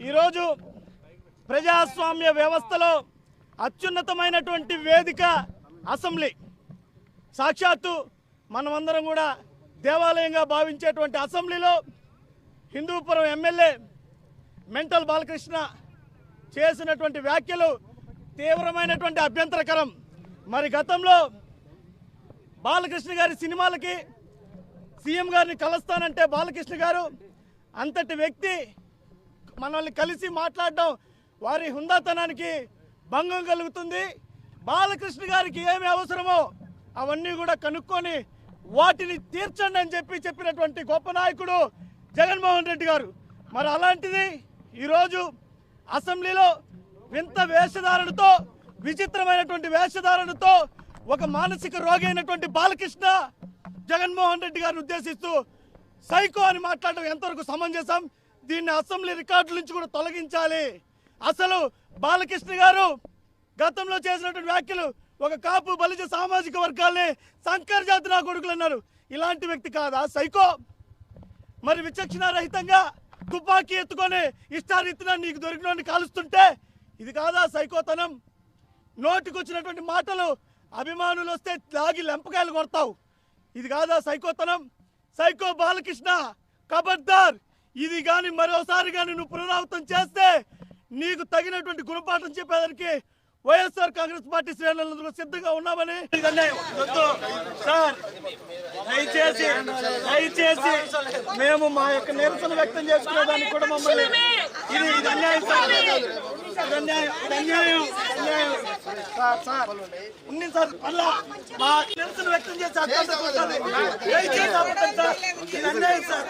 ఈరోజు ప్రజాస్వామ్య వ్యవస్థలో అత్యున్నతమైనటువంటి వేదిక అసెంబ్లీ. సాక్షాత్తు మనమందరం కూడా దేవాలయంగా భావించేటువంటి అసెంబ్లీలో హిందూపురం ఎమ్మెల్యే మెంటల్ బాలకృష్ణ చేసినటువంటి వ్యాఖ్యలు తీవ్రమైనటువంటి అభ్యంతరకరం. మరి గతంలో బాలకృష్ణ గారి సినిమాలకి సీఎం గారిని కలుస్తానంటే బాలకృష్ణ గారు అంతటి వ్యక్తి మనల్ని కలిసి మాట్లాడడం వారి హుందాతనానికి భంగం కలుగుతుంది. బాలకృష్ణ గారికి ఏమి అవసరమో అవన్నీ కూడా కనుక్కొని వాటిని తీర్చండి అని చెప్పినటువంటి గొప్ప నాయకుడు జగన్మోహన్ రెడ్డి గారు. మరి అలాంటిది ఈరోజు అసెంబ్లీలో వింత వేషధారణతో, విచిత్రమైనటువంటి వేషధారణతో ఒక మానసిక రోగి అయినటువంటి బాలకృష్ణ జగన్మోహన్ రెడ్డి గారిని ఉద్దేశిస్తూ సైకో అని మాట్లాడడం ఎంతవరకు సమంజసం? దీన్ని అసెంబ్లీ రికార్డుల నుంచి కూడా తొలగించాలి. అసలు బాలకృష్ణ గారు గతంలో చేసినటువంటి వ్యాఖ్యలు ఒక కాపు బలిజ సామాజిక వర్గాల్ని సంకర్ జాతి నా కొడుకులు అన్నారు. ఇలాంటి వ్యక్తి కాదా సైకో? మరి విచక్షణ రహితంగా తుపాకీ ఎత్తుకొని ఇష్టారీతిన నీకు దొరికినోడిని కాలుస్తుంటే ఇది కాదా సైకోతనం? నోటికొచ్చినటువంటి మాటలు అభిమానులు వస్తే లాగి లెంపకాయలు కొడతావు, ఇది కాదా సైకోతనం? సైకో బాలకృష్ణ ఖబర్దార్, ఇది కానీ మరోసారి కానీ నువ్వు పునరావృతం చేస్తే నీకు తగినటువంటి గుణపాఠం చెప్పేదానికి వైఎస్ఆర్ కాంగ్రెస్ పార్టీ శ్రేణులందరూ సిద్ధంగా ఉన్నామని. సార్ దయచేసి మేము మా యొక్క నిరసన వ్యక్తం చేసుకునేదానికి కూడా మమ్మల్ని ఇది అన్యాయం సార్, అన్యాయం సార్ ఉంది సార్. మళ్ళా మా నిరసన వ్యక్తం చేసి దయచేసి ఇది అన్యాయం సార్.